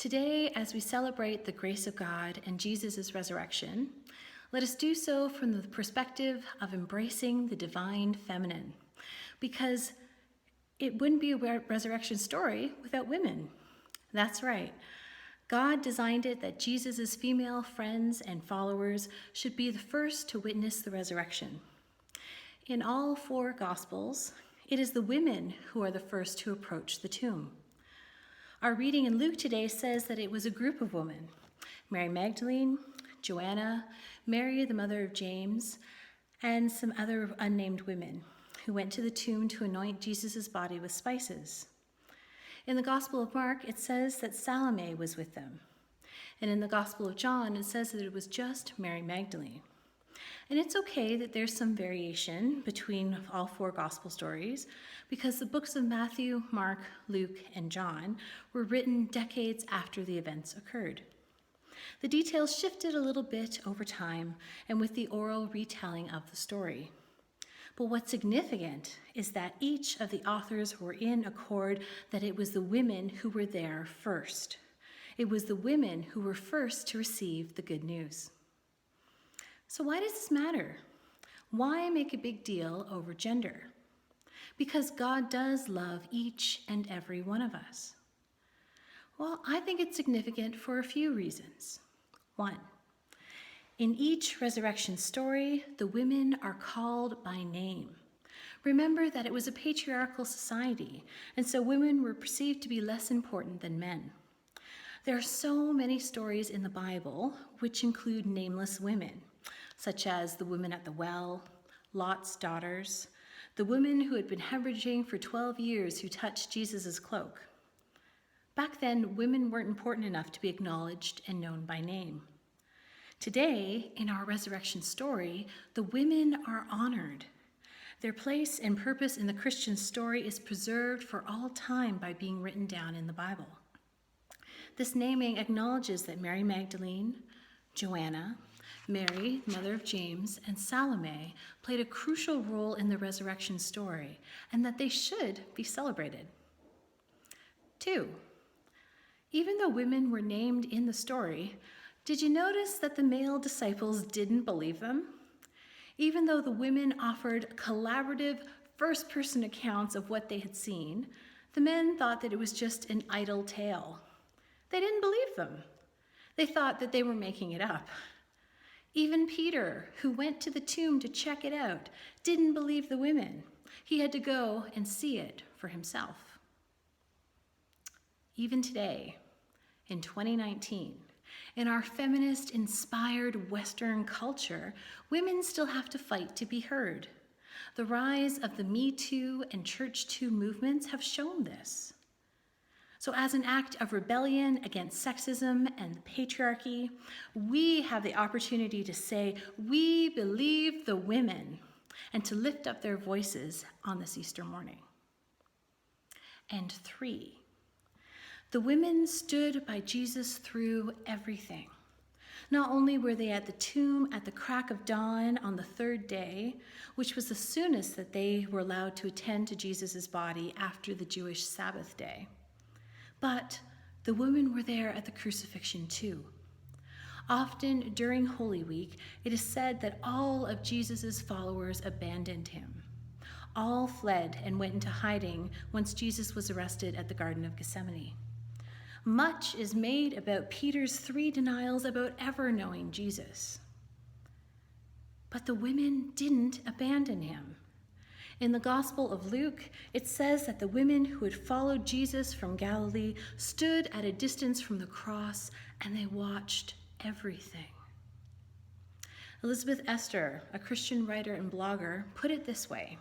Today, as we celebrate the grace of God and Jesus' resurrection, let us do so from the perspective of embracing the divine feminine, because it wouldn't be a resurrection story without women. That's right. God designed it that Jesus' female friends and followers should be the first to witness the resurrection. In all four Gospels, it is the women who are the first to approach the tomb. Our reading in Luke today says that it was a group of women: Mary Magdalene, Joanna, Mary, the mother of James, and some other unnamed women who went to the tomb to anoint Jesus' body with spices. In the Gospel of Mark, it says that Salome was with them. And in the Gospel of John, it says that it was just Mary Magdalene. And it's okay that there's some variation between all four gospel stories, because the books of Matthew, Mark, Luke, and John were written decades after the events occurred. The details shifted a little bit over time and with the oral retelling of the story. But what's significant is that each of the authors were in accord that it was the women who were there first. It was the women who were first to receive the good news. So why does this matter? Why make a big deal over gender? Because God does love each and every one of us. Well, I think it's significant for a few reasons. One, in each resurrection story, the women are called by name. Remember that it was a patriarchal society, and so women were perceived to be less important than men. There are so many stories in the Bible which include nameless women, such as the woman at the well, Lot's daughters, the woman who had been hemorrhaging for 12 years who touched Jesus' cloak. Back then, women weren't important enough to be acknowledged and known by name. Today, in our resurrection story, the women are honored. Their place and purpose in the Christian story is preserved for all time by being written down in the Bible. This naming acknowledges that Mary Magdalene, Joanna, Mary, mother of James, and Salome played a crucial role in the resurrection story, and that they should be celebrated. 2, even though women were named in the story, did you notice that the male disciples didn't believe them? Even though the women offered collaborative first-person accounts of what they had seen, the men thought that it was just an idle tale. They didn't believe them. They thought that they were making it up. Even Peter, who went to the tomb to check it out, didn't believe the women. He had to go and see it for himself. Even today, in 2019, in our feminist-inspired Western culture, women still have to fight to be heard. The rise of the Me Too and Church Too movements have shown this. So as an act of rebellion against sexism and patriarchy, we have the opportunity to say, we believe the women, and to lift up their voices on this Easter morning. And 3, the women stood by Jesus through everything. Not only were they at the tomb at the crack of dawn on the 3rd day, which was the soonest that they were allowed to attend to Jesus' body after the Jewish Sabbath day, but the women were there at the crucifixion too. Often during Holy Week, it is said that all of Jesus' followers abandoned him. All fled and went into hiding once Jesus was arrested at the Garden of Gethsemane. Much is made about Peter's 3 denials about ever knowing Jesus. But the women didn't abandon him. In the Gospel of Luke, it says that the women who had followed Jesus from Galilee stood at a distance from the cross and they watched everything. Elizabeth Esther, a Christian writer and blogger, put it this way: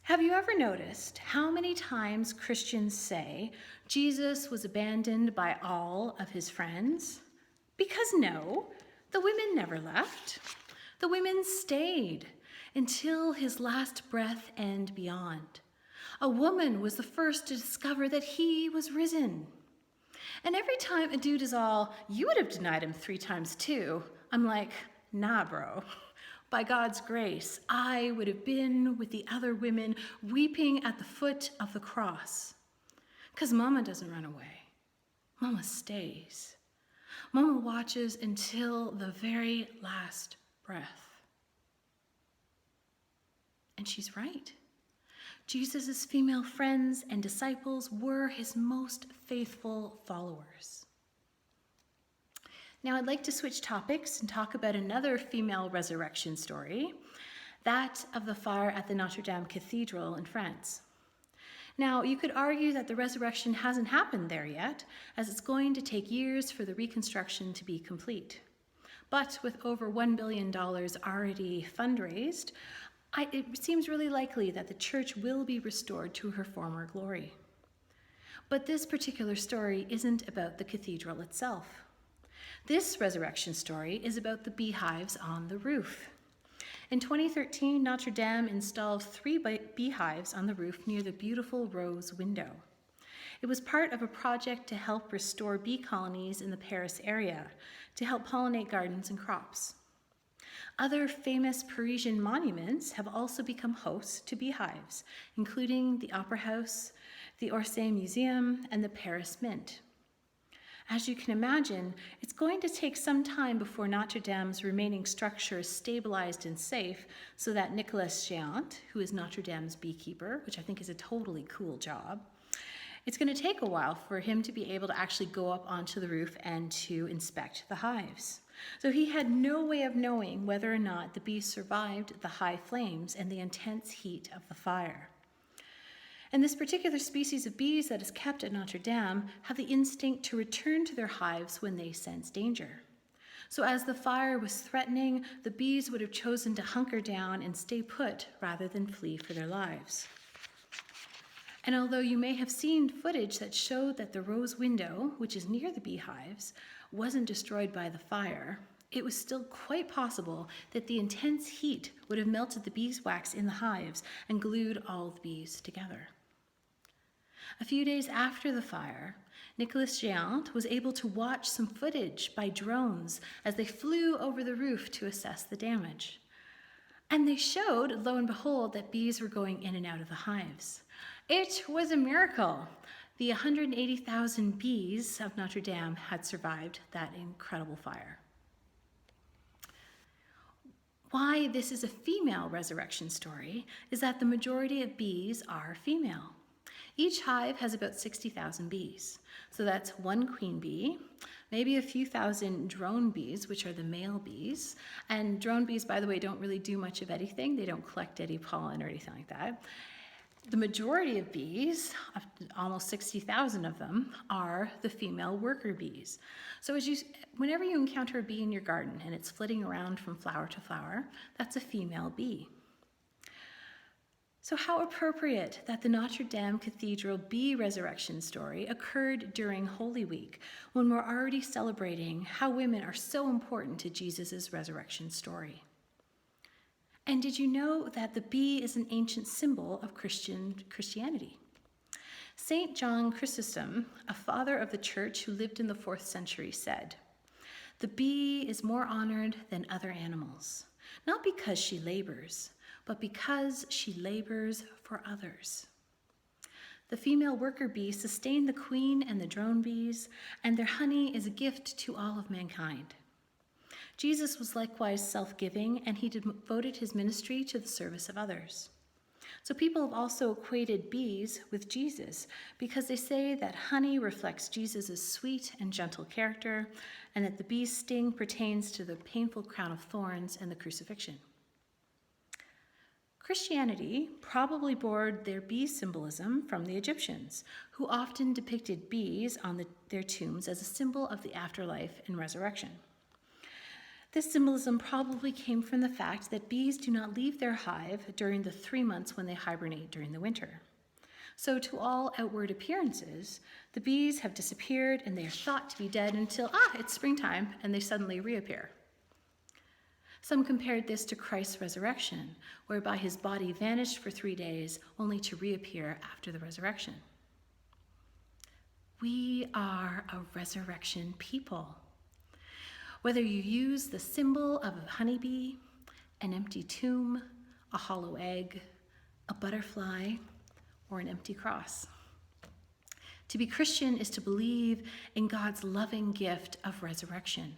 have you ever noticed how many times Christians say Jesus was abandoned by all of his friends? Because no, the women never left. The women stayed until his last breath and beyond. A woman was the first to discover that he was risen. And every time a dude is all, you would have denied him 3 times too, I'm like, nah, bro. By God's grace, I would have been with the other women weeping at the foot of the cross. Because Mama doesn't run away. Mama stays. Mama watches until the very last breath. And she's right. Jesus' female friends and disciples were his most faithful followers. Now I'd like to switch topics and talk about another female resurrection story, that of the fire at the Notre Dame Cathedral in France. Now, you could argue that the resurrection hasn't happened there yet, as it's going to take years for the reconstruction to be complete. But with over $1 billion already fundraised, it seems really likely that the church will be restored to her former glory. But this particular story isn't about the cathedral itself. This resurrection story is about the beehives on the roof. In 2013, Notre Dame installed 3 beehives on the roof near the beautiful rose window. It was part of a project to help restore bee colonies in the Paris area, to help pollinate gardens and crops. Other famous Parisian monuments have also become hosts to beehives, including the Opera House, the Orsay Museum, and the Paris Mint. As you can imagine, it's going to take some time before Notre Dame's remaining structure is stabilized and safe so that Nicolas Géant, who is Notre Dame's beekeeper, which I think is a totally cool job, it's going to take a while for him to be able to actually go up onto the roof and to inspect the hives. So he had no way of knowing whether or not the bees survived the high flames and the intense heat of the fire. And this particular species of bees that is kept at Notre Dame have the instinct to return to their hives when they sense danger. So as the fire was threatening, the bees would have chosen to hunker down and stay put rather than flee for their lives. And although you may have seen footage that showed that the rose window, which is near the beehives, wasn't destroyed by the fire, it was still quite possible that the intense heat would have melted the beeswax in the hives and glued all the bees together. A few days after the fire, Nicolas Géant was able to watch some footage by drones as they flew over the roof to assess the damage. And they showed, lo and behold, that bees were going in and out of the hives. It was a miracle. The 180,000 bees of Notre Dame had survived that incredible fire. Why this is a female resurrection story is that the majority of bees are female. Each hive has about 60,000 bees. So that's 1 queen bee, maybe a few thousand drone bees, which are the male bees. And drone bees, by the way, don't really do much of anything. They don't collect any pollen or anything like that. The majority of bees, almost 60,000 of them, are the female worker bees. So whenever you encounter a bee in your garden and it's flitting around from flower to flower, that's a female bee. So how appropriate that the Notre Dame Cathedral bee resurrection story occurred during Holy Week, when we're already celebrating how women are so important to Jesus' resurrection story. And did you know that the bee is an ancient symbol of Christianity? St. John Chrysostom, a father of the church who lived in the 4th century, said, "The bee is more honored than other animals, not because she labors, but because she labors for others." The female worker bees sustain the queen and the drone bees, and their honey is a gift to all of mankind. Jesus was likewise self-giving, and he devoted his ministry to the service of others. So people have also equated bees with Jesus because they say that honey reflects Jesus' sweet and gentle character, and that the bee's sting pertains to the painful crown of thorns and the crucifixion. Christianity probably borrowed their bee symbolism from the Egyptians, who often depicted bees on their tombs as a symbol of the afterlife and resurrection. This symbolism probably came from the fact that bees do not leave their hive during the 3 months when they hibernate during the winter. So to all outward appearances, the bees have disappeared and they are thought to be dead until, it's springtime, and they suddenly reappear. Some compared this to Christ's resurrection, whereby his body vanished for 3 days, only to reappear after the resurrection. We are a resurrection people. Whether you use the symbol of a honeybee, an empty tomb, a hollow egg, a butterfly, or an empty cross. To be Christian is to believe in God's loving gift of resurrection.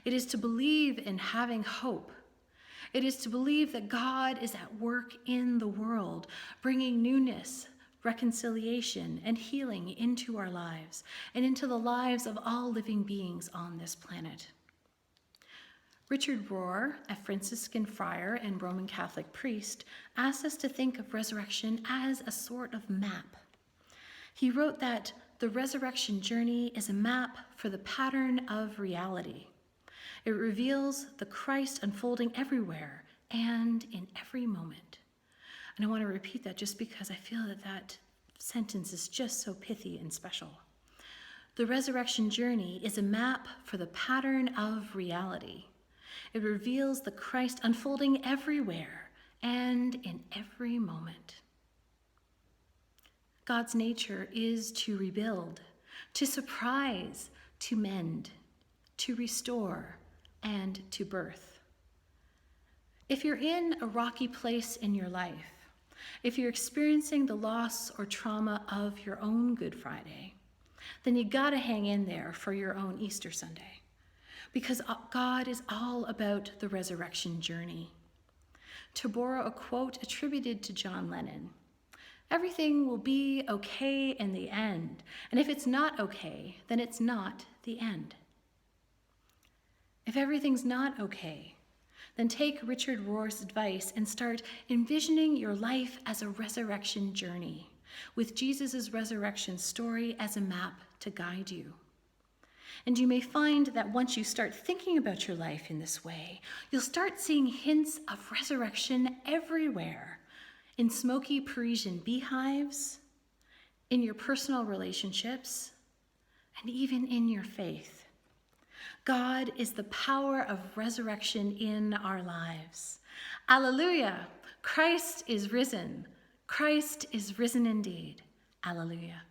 It is to believe in having hope. It is to believe that God is at work in the world, bringing newness, reconciliation, and healing into our lives and into the lives of all living beings on this planet. Richard Rohr, a Franciscan friar and Roman Catholic priest, asked us to think of resurrection as a sort of map. He wrote that the resurrection journey is a map for the pattern of reality. It reveals the Christ unfolding everywhere and in every moment. And I want to repeat that just because I feel that that sentence is just so pithy and special. The resurrection journey is a map for the pattern of reality. It reveals the Christ unfolding everywhere and in every moment. God's nature is to rebuild, to surprise, to mend, to restore, and to birth. If you're in a rocky place in your life, if you're experiencing the loss or trauma of your own Good Friday, then you gotta hang in there for your own Easter Sunday, because God is all about the resurrection journey. To borrow a quote attributed to John Lennon, everything will be okay in the end, and if it's not okay, then it's not the end. If everything's not okay, then take Richard Rohr's advice and start envisioning your life as a resurrection journey, with Jesus' resurrection story as a map to guide you. And you may find that once you start thinking about your life in this way, you'll start seeing hints of resurrection everywhere, in smoky Parisian beehives, in your personal relationships, and even in your faith. God is the power of resurrection in our lives. Alleluia! Christ is risen. Christ is risen indeed. Alleluia.